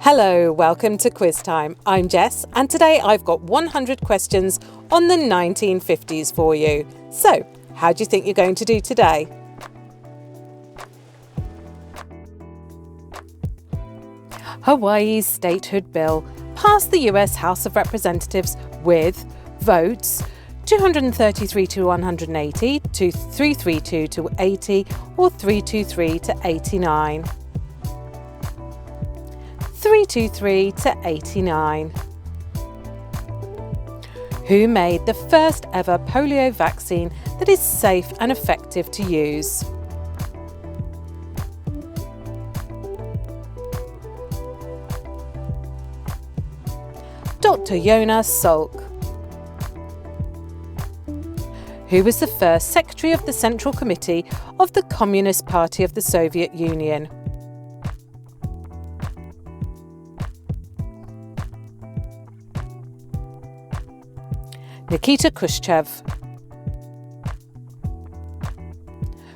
Hello, welcome to Quiz Time. I'm Jess, and today I've got 100 questions on the 1950s for you. So, how do you think you're going to do today? Hawaii's statehood bill passed the US House of Representatives with votes 233 to 180, 332 to 80, or 323 to 89. 323 to 89. Who made the first ever polio vaccine that is safe and effective to use? Dr. Jonas Salk. Who was the first Secretary of the Central Committee of the Communist Party of the Soviet Union? Nikita Khrushchev.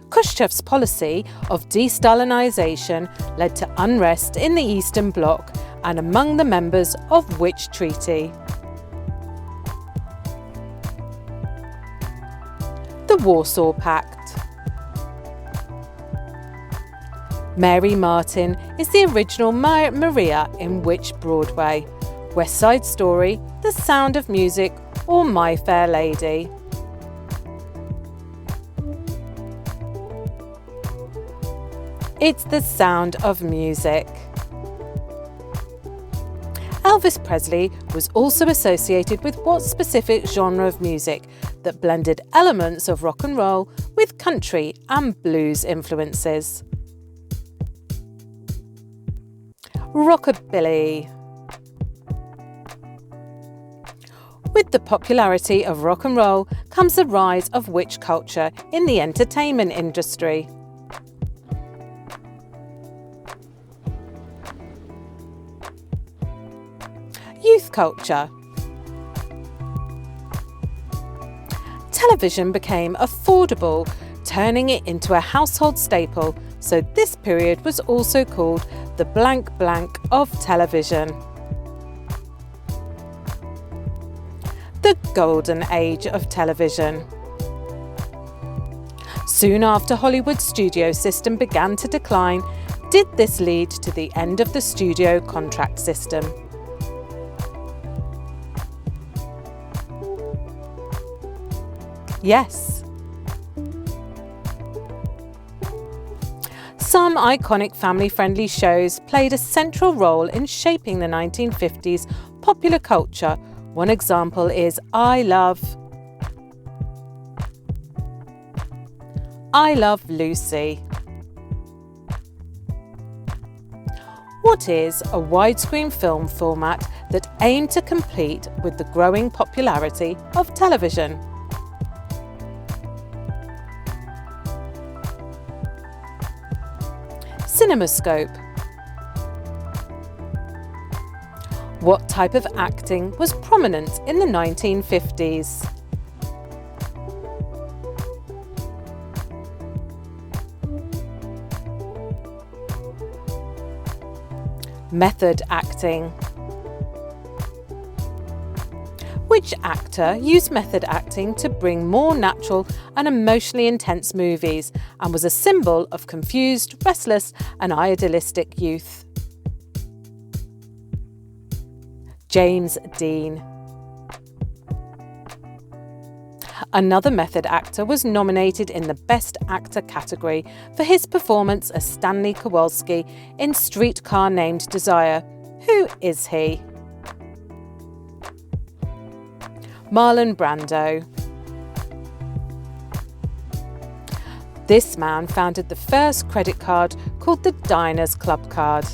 Khrushchev's policy of de-Stalinization led to unrest in the Eastern Bloc and among the members of which treaty? The Warsaw Pact. Mary Martin is the original Maria in which Broadway? West Side Story, The Sound of Music, or My Fair Lady? It's The Sound of Music. Elvis Presley was also associated with what specific genre of music that blended elements of rock and roll with country and blues influences? Rockabilly. With the popularity of rock and roll comes the rise of which culture in the entertainment industry? Youth culture. Television became affordable, turning it into a household staple, so this period was also called the blank blank of television. The Golden Age of television. Soon after Hollywood's studio system began to decline, did this lead to the end of the studio contract system? Yes. Some iconic family-friendly shows played a central role in shaping the 1950s popular culture. One example is I Love Lucy. What is a widescreen film format that aimed to compete with the growing popularity of television? CinemaScope. What type of acting was prominent in the 1950s? Method acting. Which actor used method acting to bring more natural and emotionally intense movies and was a symbol of confused, restless and idealistic youth? James Dean. Another method actor was nominated in the Best Actor category for his performance as Stanley Kowalski in Streetcar Named Desire. Who is he? Marlon Brando. This man founded the first credit card called the Diners Club card.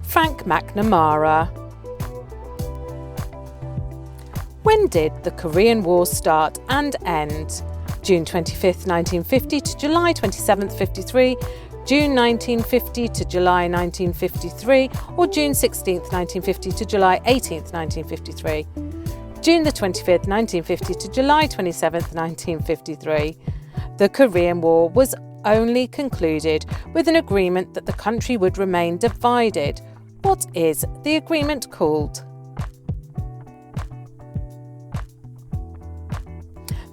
Frank McNamara. When did the Korean War start and end? June 25th, 1950 to July 27th, 53, June 1950 to July 1953, or June 16th, 1950 to July 18th, 1953? June the 25th, 1950 to July 27th, 1953. The Korean War was only concluded with an agreement that the country would remain divided. What is the agreement called?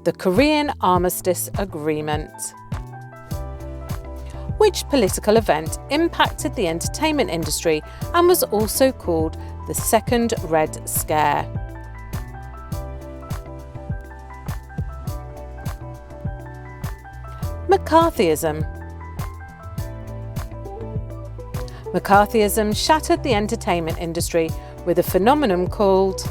The Korean Armistice Agreement. Which political event impacted the entertainment industry and was also called the Second Red Scare? McCarthyism. McCarthyism shattered the entertainment industry with a phenomenon called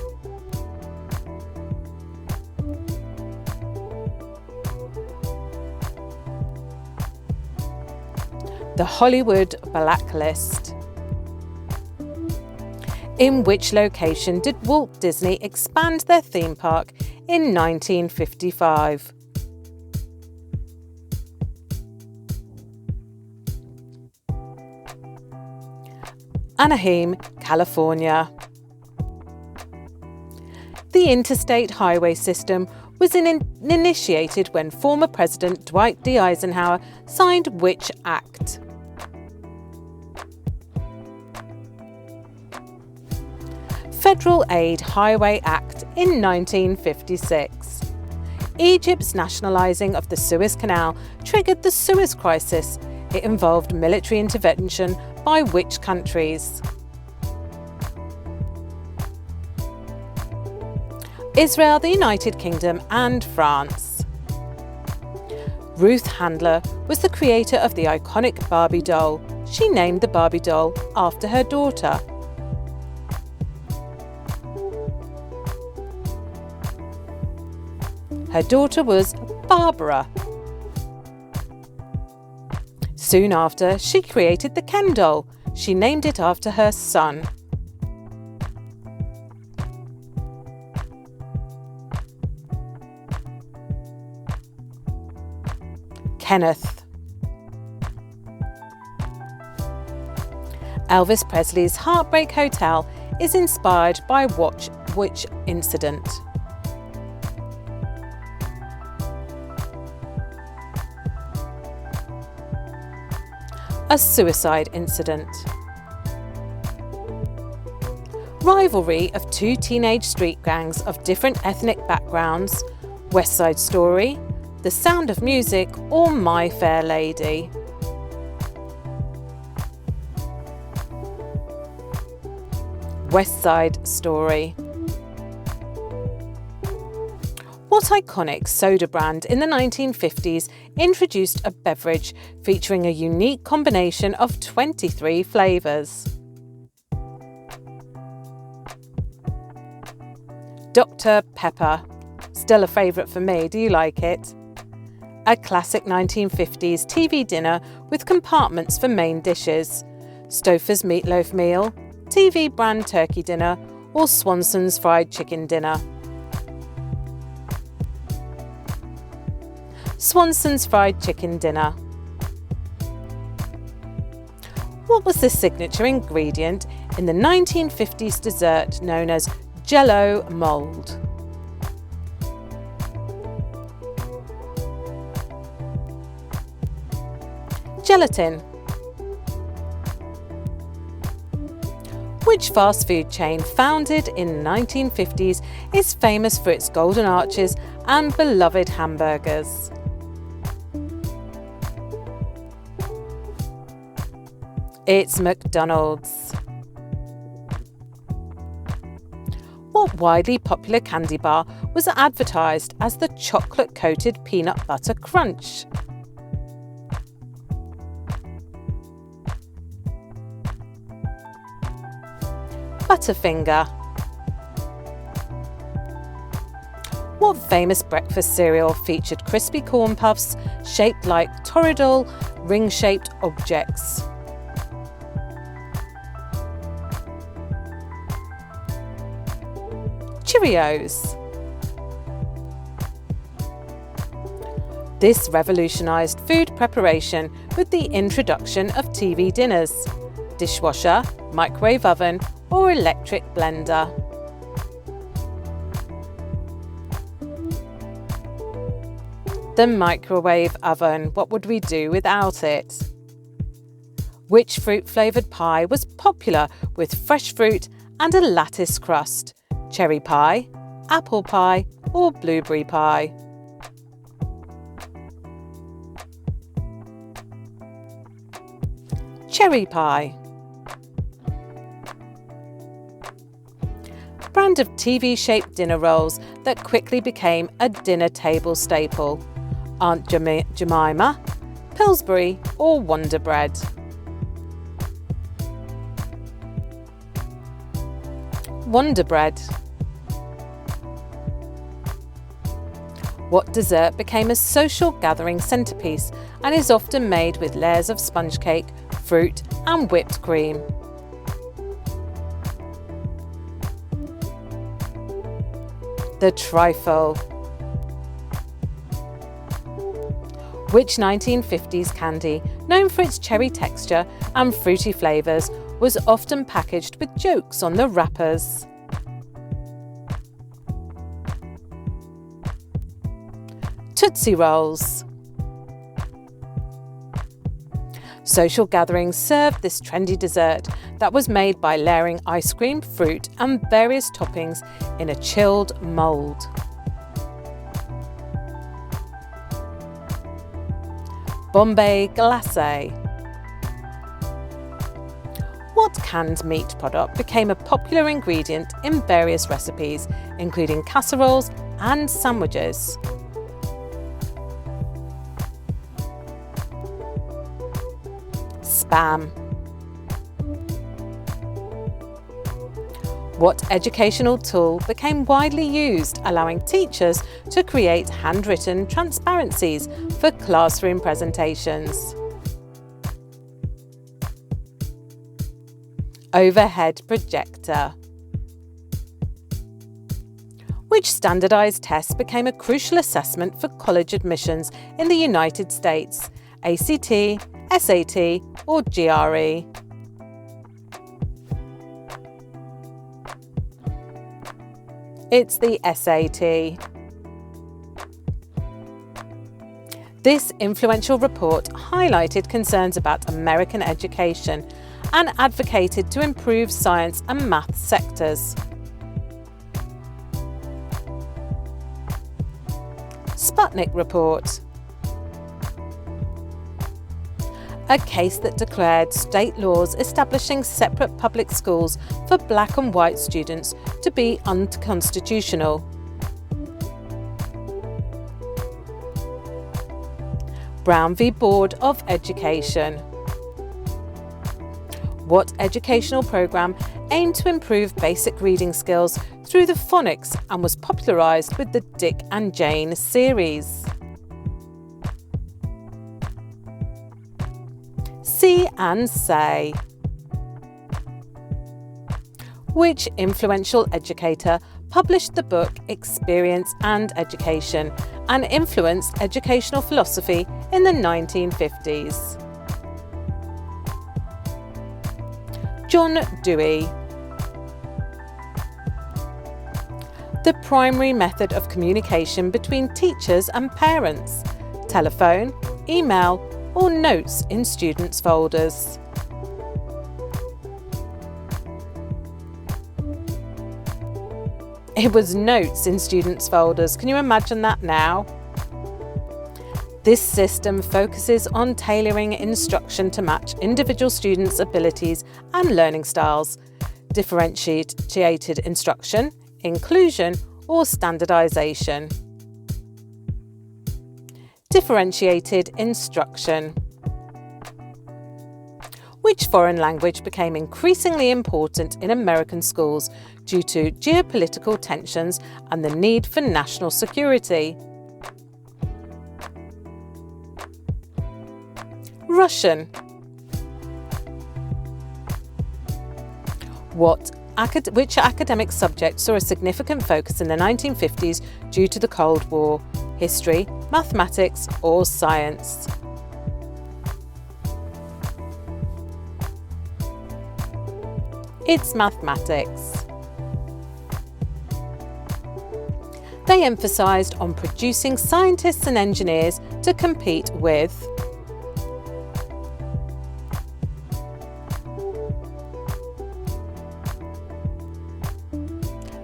the Hollywood Blacklist. In which location did Walt Disney expand their theme park in 1955? Anaheim, California. The interstate highway system was initiated when former President Dwight D. Eisenhower signed which act? Federal Aid Highway Act in 1956. Egypt's nationalising of the Suez Canal triggered the Suez Crisis. It involved military intervention by which countries? Israel, the United Kingdom, and France. Ruth Handler was the creator of the iconic Barbie doll. She named the Barbie doll after her daughter. Her daughter was Barbara. Soon after, she created the Ken doll. She named it after her son. Kenneth. Elvis Presley's Heartbreak Hotel is inspired by which incident? A suicide incident. Rivalry of two teenage street gangs of different ethnic backgrounds. West Side Story, The Sound of Music, or My Fair Lady? West Side Story. What iconic soda brand in the 1950s introduced a beverage featuring a unique combination of 23 flavours? Dr. Pepper. Still a favourite for me, do you like it? A classic 1950s TV dinner with compartments for main dishes. Stouffer's meatloaf meal, TV brand turkey dinner, or Swanson's fried chicken dinner? Swanson's fried chicken dinner. What was the signature ingredient in the 1950s dessert known as Jell-O mold? Gelatin. Which fast food chain, founded in the 1950s, is famous for its golden arches and beloved hamburgers? It's McDonald's. What widely popular candy bar was advertised as the chocolate-coated peanut butter crunch? Butterfinger. What famous breakfast cereal featured crispy corn puffs shaped like toroidal, ring-shaped objects? Cheerios. This revolutionised food preparation with the introduction of TV dinners, dishwasher, microwave oven, or electric blender. The microwave oven. What would we do without it? Which fruit-flavoured pie was popular with fresh fruit and a lattice crust? Cherry pie, apple pie, or blueberry pie? Cherry pie. Brand of TV-shaped dinner rolls that quickly became a dinner table staple? Aunt Jemima, Pillsbury, or Wonder Bread? Wonder Bread. What dessert became a social gathering centrepiece and is often made with layers of sponge cake, fruit, and whipped cream? The trifle. Which 1950s candy, known for its cherry texture and fruity flavours, was often packaged with jokes on the wrappers? Tootsie Rolls. Social gatherings served this trendy dessert that was made by layering ice cream, fruit, and various toppings in a chilled mould. Bombay glacé. What canned meat product became a popular ingredient in various recipes, including casseroles and sandwiches? Spam. What educational tool became widely used, allowing teachers to create handwritten transparencies for classroom presentations? Overhead projector. Which standardized test became a crucial assessment for college admissions in the United States? ACT, SAT, or GRE? It's the SAT. This influential report highlighted concerns about American education and advocated to improve science and math sectors. Sputnik Report. A case that declared state laws establishing separate public schools for black and white students to be unconstitutional. Brown v. Board of Education. What educational program aimed to improve basic reading skills through the phonics and was popularised with the Dick and Jane series? See and Say. Which influential educator published the book Experience and Education and influenced educational philosophy in the 1950s? John Dewey. The primary method of communication between teachers and parents: telephone, email, or notes in students' folders? It was notes in students' folders. Can you imagine that now? This system focuses on tailoring instruction to match individual students' abilities and learning styles, differentiated instruction, inclusion, or standardization. Differentiated instruction. Which foreign language became increasingly important in American schools due to geopolitical tensions and the need for national security? Russian. Which academic subject saw a significant focus in the 1950s due to the Cold War? History, mathematics, or science? It's mathematics. They emphasised on producing scientists and engineers to compete with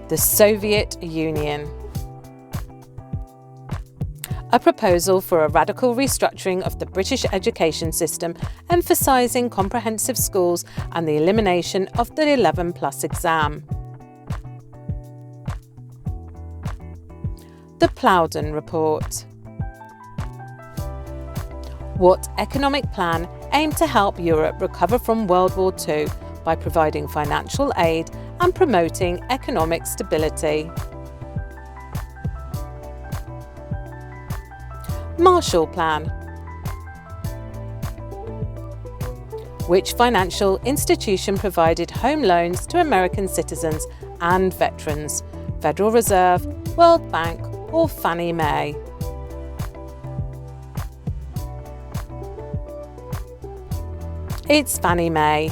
the Soviet Union. A proposal for a radical restructuring of the British education system, emphasising comprehensive schools and the elimination of the 11+ exam. The Plowden Report. What economic plan aimed to help Europe recover from World War II by providing financial aid and promoting economic stability? Marshall Plan. Which financial institution provided home loans to American citizens and veterans? Federal Reserve, World Bank, or Fannie Mae? It's Fannie Mae.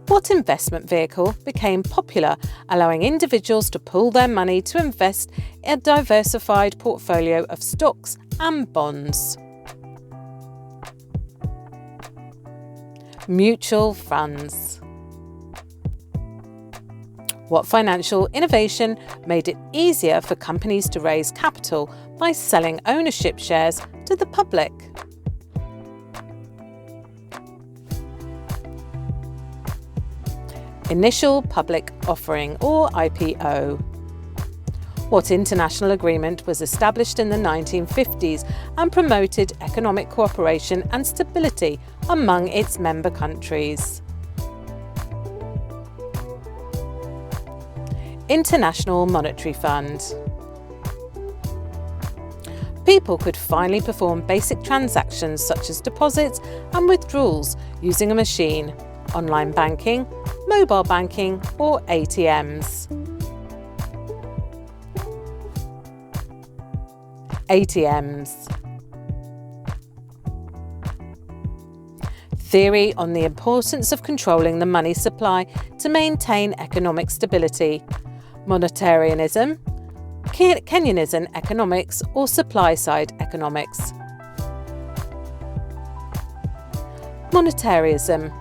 What investment vehicle became popular, allowing individuals to pool their money to invest in a diversified portfolio of stocks and bonds? Mutual funds. What financial innovation made it easier for companies to raise capital by selling ownership shares to the public? Initial Public Offering, or IPO. What international agreement was established in the 1950s and promoted economic cooperation and stability among its member countries? International Monetary Fund. People could finally perform basic transactions such as deposits and withdrawals using a machine, online banking, mobile banking, or ATMs. ATMs. Theory on the importance of controlling the money supply to maintain economic stability. Monetarianism, Keynesian economics, or supply-side economics. Monetarism.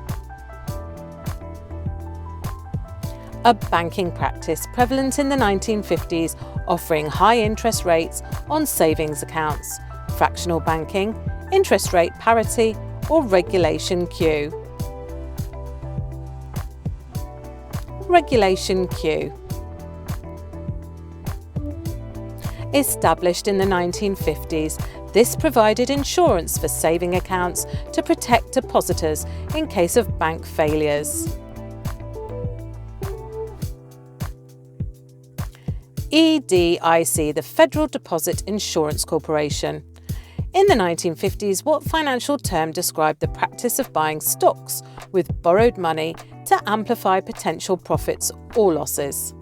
A banking practice prevalent in the 1950s, offering high interest rates on savings accounts, fractional banking, interest rate parity, or regulation Q. Regulation Q. Established in the 1950s, this provided insurance for saving accounts to protect depositors in case of bank failures. EDIC, the Federal Deposit Insurance Corporation. In the 1950s, what financial term described the practice of buying stocks with borrowed money to amplify potential profits or losses?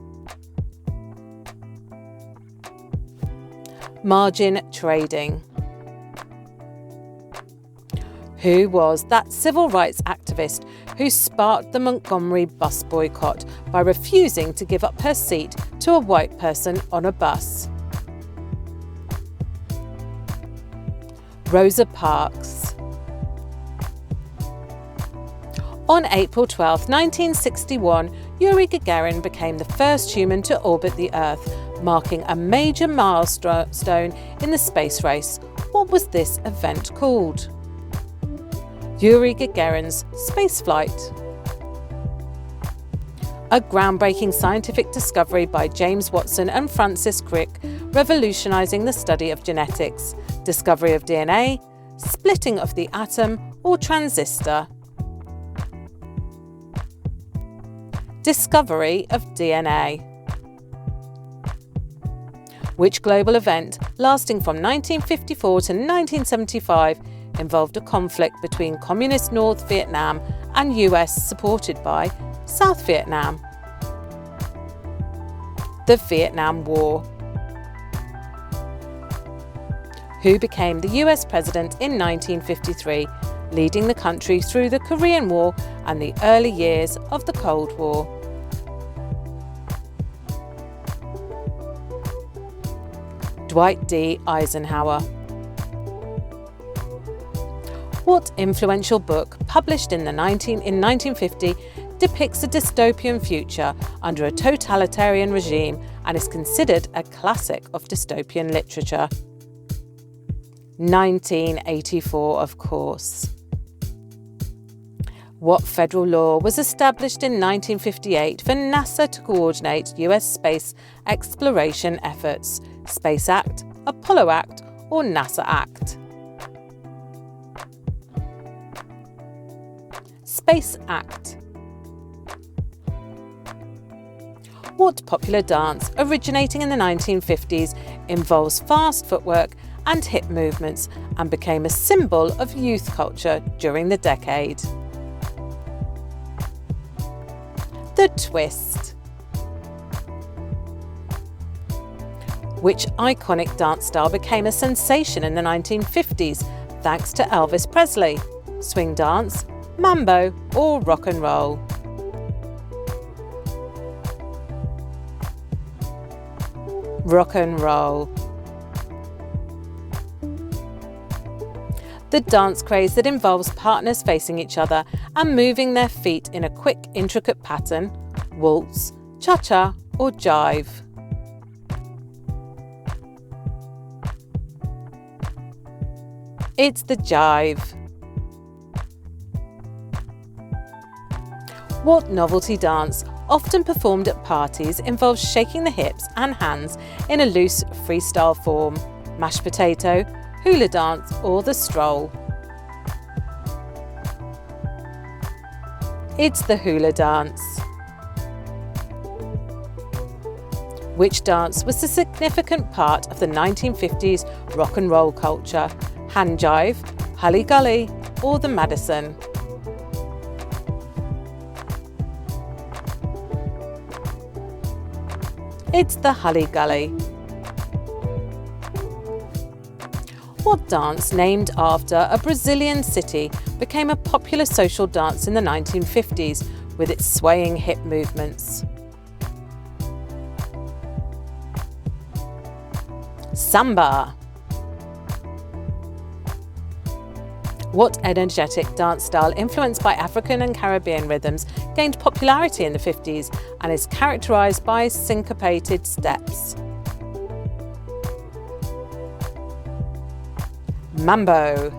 Margin trading. Who was that civil rights activist who sparked the Montgomery bus boycott by refusing to give up her seat to a white person on a bus? Rosa Parks. On April 12, 1961, Yuri Gagarin became the first human to orbit the Earth, marking a major milestone in the space race. What was this event called? Yuri Gagarin's spaceflight. A groundbreaking scientific discovery by James Watson and Francis Crick, revolutionizing the study of genetics, discovery of DNA, splitting of the atom, or transistor. Discovery of DNA. Which global event, lasting from 1954 to 1975, involved a conflict between Communist North Vietnam and US supported by South Vietnam? The Vietnam War. Who became the US president in 1953, leading the country through the Korean War and the early years of the Cold War? Dwight D. Eisenhower. What influential book, published in 1950, depicts a dystopian future under a totalitarian regime and is considered a classic of dystopian literature? 1984, of course. What federal law was established in 1958 for NASA to coordinate US space exploration efforts? Space Act, Apollo Act, or NASA Act? Space Act. What popular dance, originating in the 1950s, involves fast footwork and hip movements and became a symbol of youth culture during the decade? The twist. Which iconic dance style became a sensation in the 1950s thanks to Elvis Presley? Swing dance, mambo, or rock and roll? Rock and roll. The dance craze that involves partners facing each other and moving their feet in a quick, intricate pattern: waltz, cha-cha, or jive? It's the jive. What novelty dance, often performed at parties, involves shaking the hips and hands in a loose freestyle form? Mashed potato, hula dance, or the stroll? It's the hula dance. Which dance was a significant part of the 1950s rock and roll culture? Hand jive, Hully Gully, or the Madison? It's the Hully Gully. What dance, named after a Brazilian city, became a popular social dance in the 1950s with its swaying hip movements? Samba. What energetic dance style, influenced by African and Caribbean rhythms, gained popularity in the 50s and is characterized by syncopated steps? Mambo.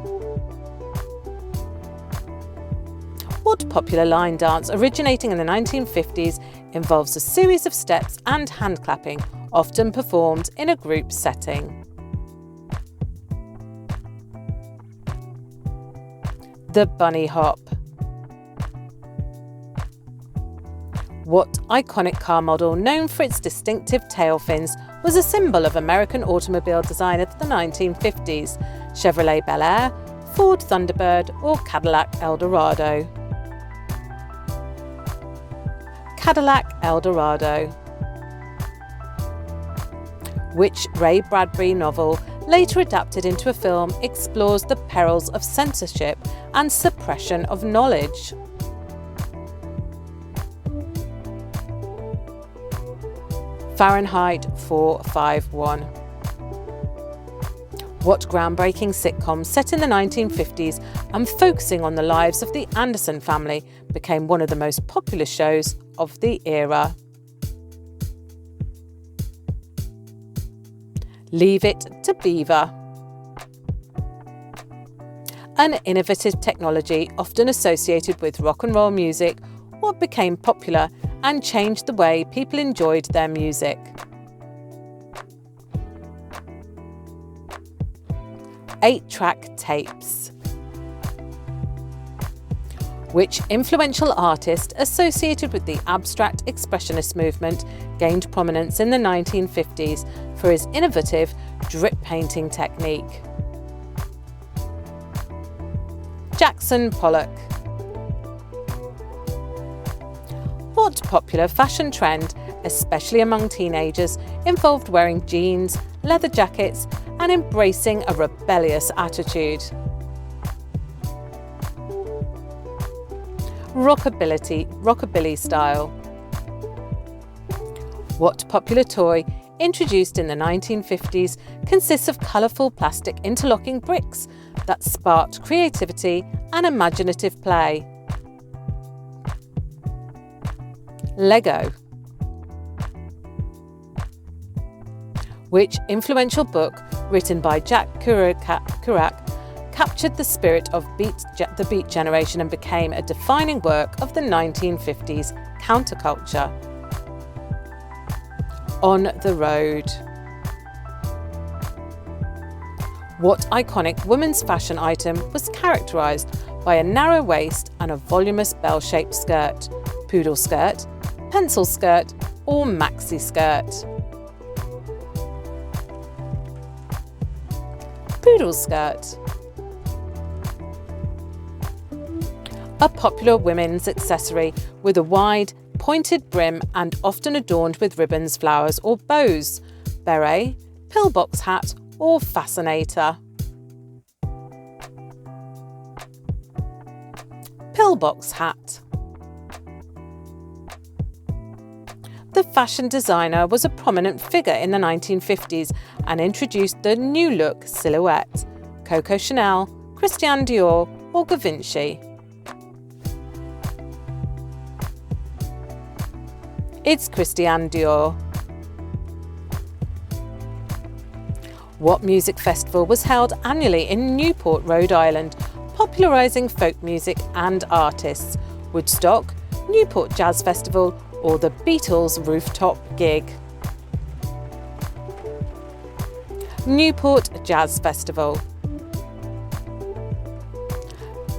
What popular line dance, originating in the 1950s, involves a series of steps and hand clapping, often performed in a group setting? The bunny hop. What iconic car model, known for its distinctive tail fins, was a symbol of American automobile design of the 1950s? Chevrolet Bel Air, Ford Thunderbird, or Cadillac Eldorado? Cadillac Eldorado. Which Ray Bradbury novel, later adapted into a film, explores the perils of censorship and suppression of knowledge? Fahrenheit 451. What groundbreaking sitcom, set in the 1950s and focusing on the lives of the Anderson family, became one of the most popular shows of the era? Leave It to Beaver. An innovative technology often associated with rock and roll music, what became popular and changed the way people enjoyed their music? 8-track tapes. Which influential artist associated with the abstract expressionist movement gained prominence in the 1950s for his innovative drip painting technique? Jackson Pollock. What popular fashion trend, especially among teenagers, involved wearing jeans, leather jackets, and embracing a rebellious attitude? Rockabilly style. What popular toy, introduced in the 1950s, consists of colourful plastic interlocking bricks that sparked creativity and imaginative play. Lego. Which influential book, written by Jack Kerouac, captured the spirit of the Beat Generation and became a defining work of the 1950s counterculture? On the Road. What iconic women's fashion item was characterised by a narrow waist and a voluminous bell-shaped skirt, poodle skirt, pencil skirt, or maxi skirt? Poodle skirt. A popular women's accessory with a wide, pointed brim and often adorned with ribbons, flowers or bows, beret, pillbox hat or fascinator. Pillbox hat. The fashion designer was a prominent figure in the 1950s and introduced the new look silhouette, Coco Chanel, Christian Dior or Givenchy. It's Christian Dior. What music festival was held annually in Newport, Rhode Island, popularising folk music and artists? Woodstock, Newport Jazz Festival or the Beatles rooftop gig? Newport Jazz Festival.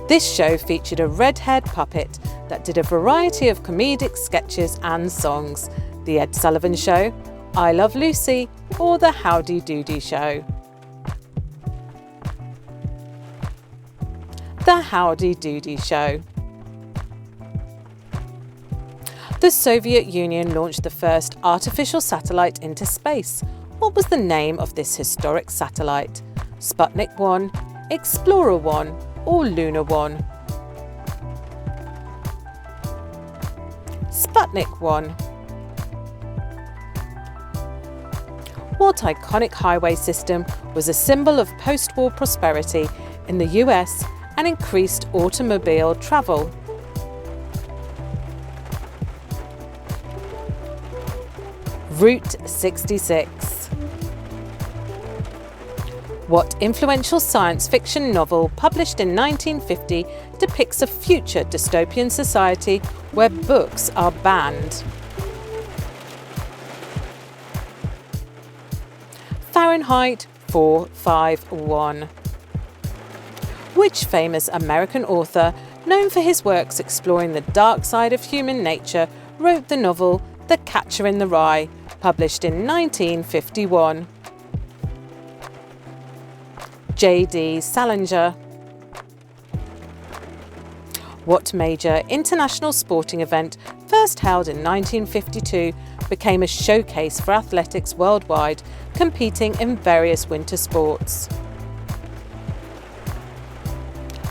This show featured a red-haired puppet that did a variety of comedic sketches and songs. The Ed Sullivan Show, I Love Lucy, or The Howdy Doody Show. The Howdy Doody Show. The Soviet Union launched the first artificial satellite into space. What was the name of this historic satellite? Sputnik 1, Explorer 1, or Luna 1? Sputnik 1. What iconic highway system was a symbol of post-war prosperity in the US and increased automobile travel? Route 66. What influential science fiction novel published in 1950 depicts a future dystopian society where books are banned? Fahrenheit 451. Which famous American author, known for his works exploring the dark side of human nature, wrote the novel The Catcher in the Rye, published in 1951? J.D. Salinger. What major international sporting event, first held in 1952, became a showcase for athletics worldwide, competing in various winter sports?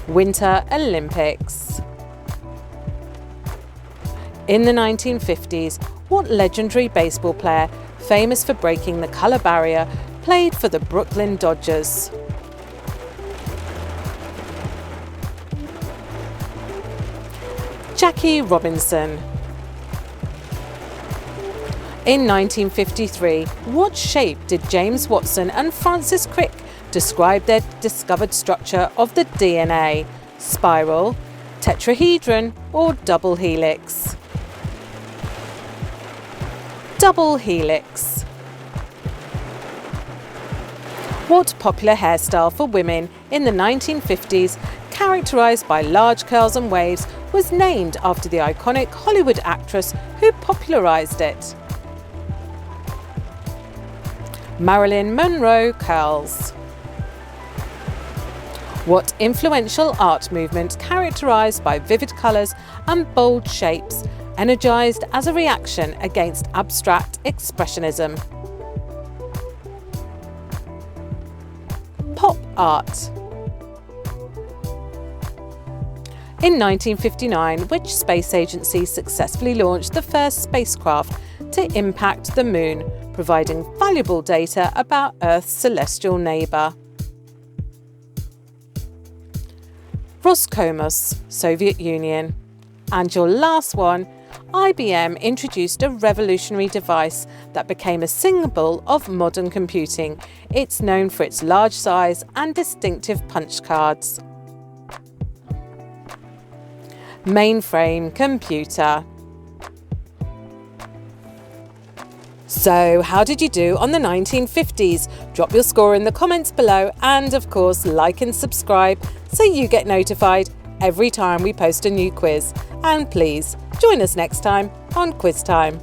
Winter Olympics. In the 1950s, what legendary baseball player, famous for breaking the colour barrier, played for the Brooklyn Dodgers? Jackie Robinson. In 1953, what shape did James Watson and Francis Crick describe their discovered structure of the DNA? Spiral, tetrahedron, or double helix? Double helix. What popular hairstyle for women in the 1950s, characterised by large curls and waves, was named after the iconic Hollywood actress who popularised it? Marilyn Monroe curls. What influential art movement, characterised by vivid colours and bold shapes, energised as a reaction against abstract expressionism? Pop art. In 1959, which space agency successfully launched the first spacecraft to impact the Moon, providing valuable data about Earth's celestial neighbour. Roscosmos, Soviet Union. And your last one, IBM introduced a revolutionary device that became a symbol of modern computing. It's known for its large size and distinctive punch cards. Mainframe computer. So, how did you do on the 1950s? Drop your score in the comments below and, of course, like and subscribe so you get notified every time we post a new quiz. And please, join us next time on Quiz Time.